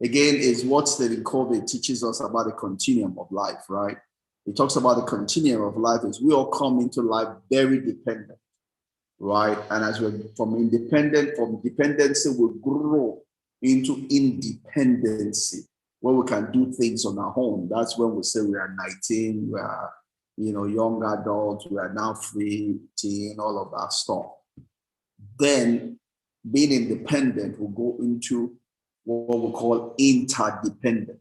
again, is what Stephen Covey teaches us about the continuum of life, right? He talks about the continuum of life is we all come into life very dependent, right? And as we're from dependency, we grow into independency, where we can do things on our own. That's when we say we are 19, we are, young adults, we are now free, teen, all of that stuff. Then being independent will go into what we call interdependent.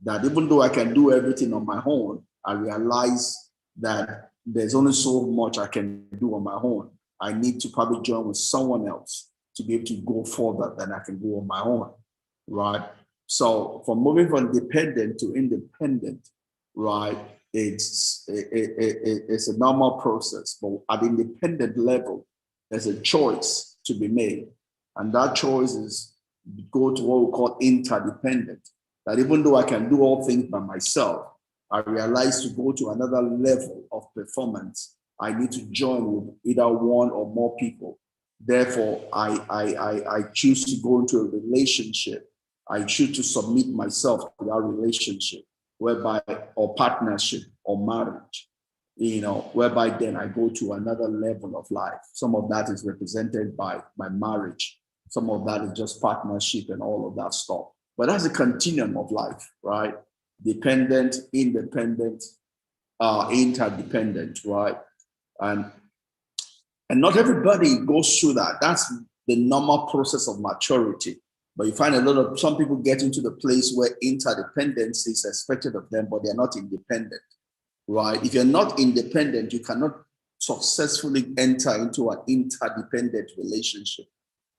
That even though I can do everything on my own, I realize that there's only so much I can do on my own. I need to probably join with someone else to be able to go further than I can go on my own, right? So from moving from dependent to independent, right, it's a normal process. But at the independent level, there's a choice to be made. And that choice is go to what we call interdependent. That even though I can do all things by myself, I realize to go to another level of performance, I need to join with either one or more people. Therefore, I choose to go into a relationship. I choose to submit myself to that relationship, whereby, or partnership or marriage, whereby then I go to another level of life. Some of that is represented by marriage. Some of that is just partnership and all of that stuff. But that's a continuum of life, right? Dependent, independent, interdependent, right? And not everybody goes through that. That's the normal process of maturity. But you find some people get into the place where interdependence is expected of them, but they're not independent, right? If you're not independent, you cannot successfully enter into an interdependent relationship,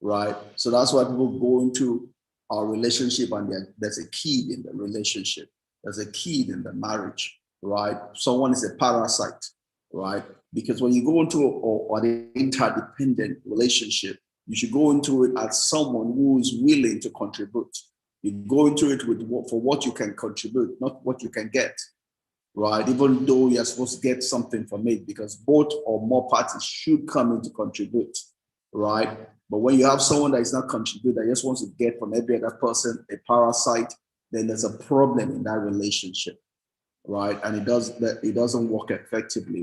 right? So that's why people go into a relationship and there's a kid in the relationship. There's a kid in the marriage, right? Someone is a parasite, right? Because when you go into an interdependent relationship, you should go into it as someone who is willing to contribute. You go into it for what you can contribute, not what you can get, right? Even though you're supposed to get something from it, because both or more parties should come in to contribute, right? But when you have someone that is not contributing, that just wants to get from every other person, a parasite, then there's a problem in that relationship, right? And it doesn't work effectively.